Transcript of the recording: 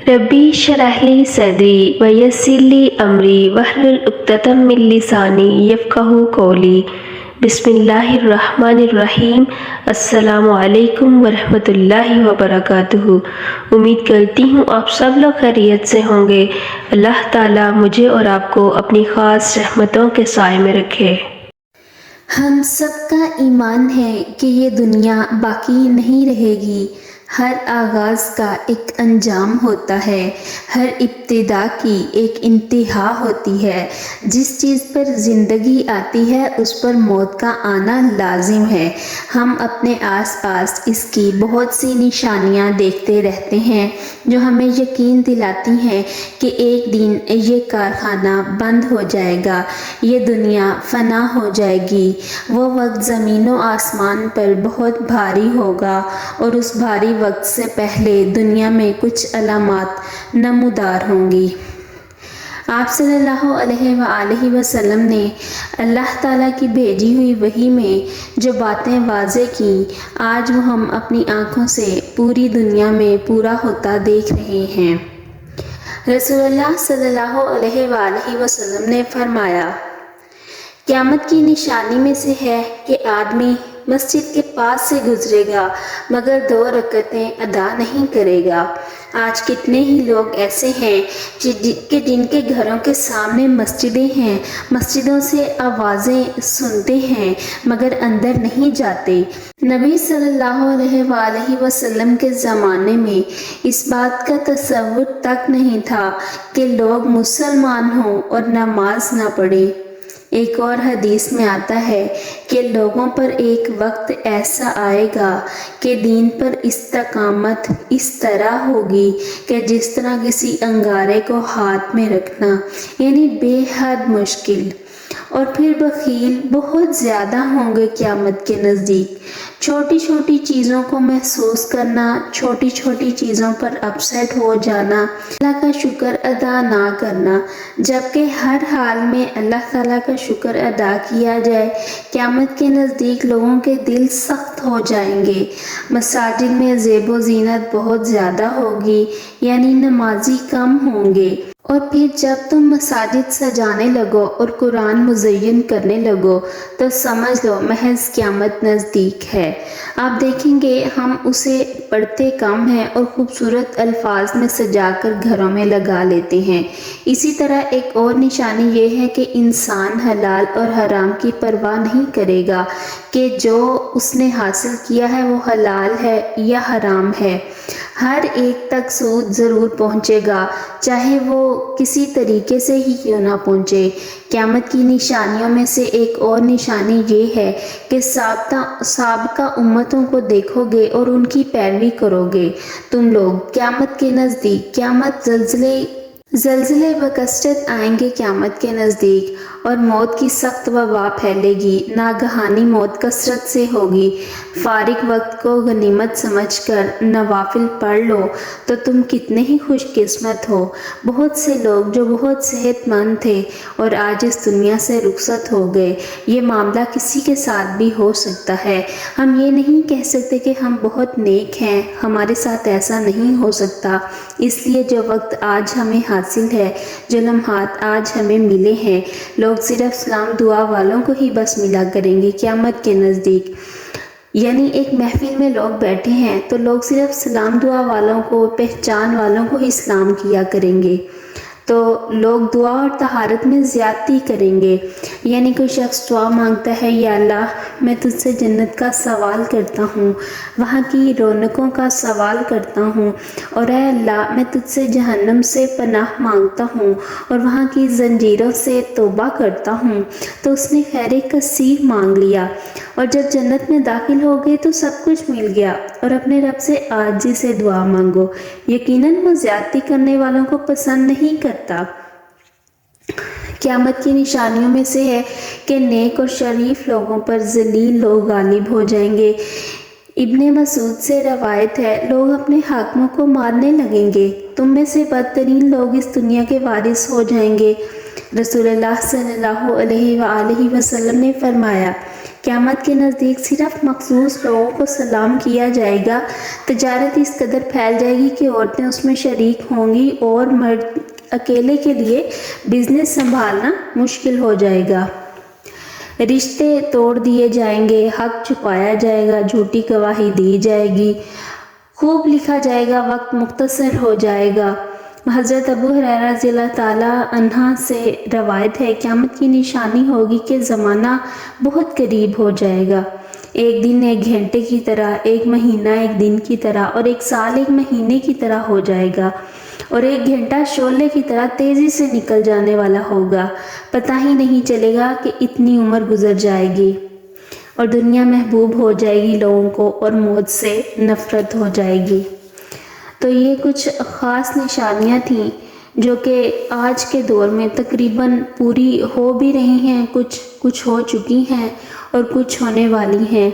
रब्बी शरह ली सदरी वयस्सिर ली अमरी वहलुल उक़्दतम मिन लिसानी यफ़क़हू क़ौली। बिस्मिल्लाहिर्रहमानिर्रहीम। अस्सलामु अलैकुम वरहमतुल्लाहि वबरकातुहू। उम्मीद करती हूँ आप सब लोग खैरियत से होंगे। अल्लाह ताला मुझे और आपको अपनी ख़ास रहमतों के साए में रखे। हम सबका ईमान है कि ये दुनिया बाकी नहीं रहेगी। हर आगाज़ का एक अंजाम होता है, हर इब्तिदा की एक इंतहा होती है। जिस चीज़ पर ज़िंदगी आती है उस पर मौत का आना लाजिम है। हम अपने आसपास इसकी बहुत सी निशानियाँ देखते रहते हैं जो हमें यकीन दिलाती हैं कि एक दिन ये कारखाना बंद हो जाएगा, ये दुनिया फ़ना हो जाएगी। वो वक्त ज़मीन व आसमान पर बहुत भारी होगा और उस भारी वक्त से पहले दुनिया में कुछ अलामात नमूदार होंगी। आप सल्लल्लाहु अलैहि वसल्लम ने अल्लाह ताला की भेजी हुई वही में जो बातें वाज़े की, आज वो हम अपनी आँखों से पूरी दुनिया में पूरा होता देख रहे हैं। रसूलुल्लाह सल्लल्लाहु अलैहि वसल्लम ने फरमाया, क़यामत की निशानी में से है कि आदमी मस्जिद के पास से गुजरेगा मगर 2 रकअतें अदा नहीं करेगा। आज कितने ही लोग ऐसे हैं जिनके घरों के सामने मस्जिदें हैं, मस्जिदों से आवाज़ें सुनते हैं मगर अंदर नहीं जाते। नबी सल्लल्लाहु अलैहि वसल्लम के ज़माने में इस बात का तसव्वुर तक नहीं था कि लोग मुसलमान हों और नमाज ना पढ़ें। एक और हदीस में आता है कि लोगों पर एक वक्त ऐसा आएगा कि दीन पर इस्तकामत इस तरह होगी कि जिस तरह किसी अंगारे को हाथ में रखना, यानी बेहद मुश्किल। और फिर बखील बहुत ज़्यादा होंगे क़यामत के नज़दीक। छोटी छोटी चीज़ों को महसूस करना, छोटी छोटी चीज़ों पर अपसेट हो जाना, अल्लाह का शुक्र अदा ना करना, जबकि हर हाल में अल्लाह ताला का शुक्र अदा किया जाए। क़यामत के नज़दीक लोगों के दिल सख्त हो जाएंगे। मसाजिद में ज़ेबो ज़ीनत बहुत ज़्यादा होगी, यानी नमाजी कम होंगे। और फिर जब तुम मसाजिद सजाने लगो और कुरान मुज़य्यन करने लगो तो समझ लो महज क़यामत नज़दीक है। आप देखेंगे हम उसे पढ़ते कम हैं और ख़ूबसूरत अल्फाज में सजाकर घरों में लगा लेते हैं। इसी तरह एक और निशानी ये है कि इंसान हलाल और हराम की परवाह नहीं करेगा कि जो उसने हासिल किया है वो हलाल है या हराम है। हर एक तक सूद ज़रूर पहुँचेगा, चाहे वो किसी तरीके से ही क्यों ना पहुँचे। क़यामत की निशानियों में से एक और निशानी ये है कि साबका उम्मतों को देखोगे और उनकी पैरवी करोगे। तुम लोग क़यामत के नज़दीक, क़यामत ज़लज़ले बकसरत आएंगे क़यामत के नज़दीक और मौत की सख्त वबा फैलेगी। नागहानी मौत कसरत से होगी। फारिग वक्त को गनीमत समझकर नवाफिल पढ़ लो तो तुम कितने ही खुशकिस्मत हो। बहुत से लोग जो बहुत सेहतमंद थे और आज इस दुनिया से रुखसत हो गए। ये मामला किसी के साथ भी हो सकता है। हम ये नहीं कह सकते कि हम बहुत नेक हैं, हमारे साथ ऐसा नहीं हो सकता। इसलिए जो वक्त आज हमें हासिल है, जो लम्हात आज हमें मिले हैं, लोग सिर्फ सलाम दुआ वालों को ही बस मिला करेंगे क़यामत के नज़दीक। यानी एक महफिल में लोग बैठे हैं तो लोग सिर्फ सलाम दुआ वालों को, पहचान वालों को ही सलाम किया करेंगे। तो लोग दुआ और तहारत में ज़्यादती करेंगे। यानी कोई शख्स दुआ मांगता है, या अल्लाह मैं तुझसे जन्नत का सवाल करता हूँ, वहाँ की रौनकों का सवाल करता हूँ, और ऐ अल्लाह मैं तुझसे जहन्नम से पनाह मांगता हूँ और वहाँ की जंजीरों से तौबा करता हूँ। तो उसने खैर कसीर मांग लिया और जब जन्नत में दाखिल हो गए तो सब कुछ मिल गया। और अपने रब से आजी से दुआ मांगो, यकीनन वो ज़्यादती करने वालों को पसंद नहीं करता। क़यामत की निशानियों में से है कि नेक और शरीफ लोगों पर ज़लील लोग गालिब हो जाएंगे। इब्ने मसूद से रवायत है, लोग अपने हाकिमों को मारने लगेंगे। तुम में से बदतरीन लोग इस दुनिया के वारिस हो जाएंगे। रसूलुल्लाह सल्लल्लाहु अलैहि वसल्लम ने फरमाया, قیامت کے نزدیک صرف مخصوص لوگوں کو سلام کیا جائے گا۔ تجارت اس قدر پھیل جائے گی کہ عورتیں اس میں شریک ہوں گی اور مرد اکیلے کے لیے بزنس سنبھالنا مشکل ہو جائے گا۔ رشتے توڑ دیے جائیں گے، حق چھپایا جائے گا، جھوٹی گواہی دی جائے گی، خوب لکھا جائے گا، وقت مختصر ہو جائے گا۔ حضرت ابو ہریرہ رضی اللہ تعالیٰ عنہ سے روایت ہے، قیامت کی نشانی ہوگی کہ زمانہ بہت قریب ہو جائے گا۔ ایک دن ایک گھنٹے کی طرح، ایک مہینہ ایک دن کی طرح، اور ایک سال ایک مہینے کی طرح ہو جائے گا، اور ایک گھنٹہ شعلے کی طرح تیزی سے نکل جانے والا ہوگا۔ پتہ ہی نہیں چلے گا کہ اتنی عمر گزر جائے گی، اور دنیا محبوب ہو جائے گی لوگوں کو، اور موت سے نفرت ہو جائے گی۔ تو یہ کچھ خاص نشانیاں تھیں جو کہ آج کے دور میں تقریباً پوری ہو بھی رہی ہیں، کچھ ہو چکی ہیں اور کچھ ہونے والی ہیں۔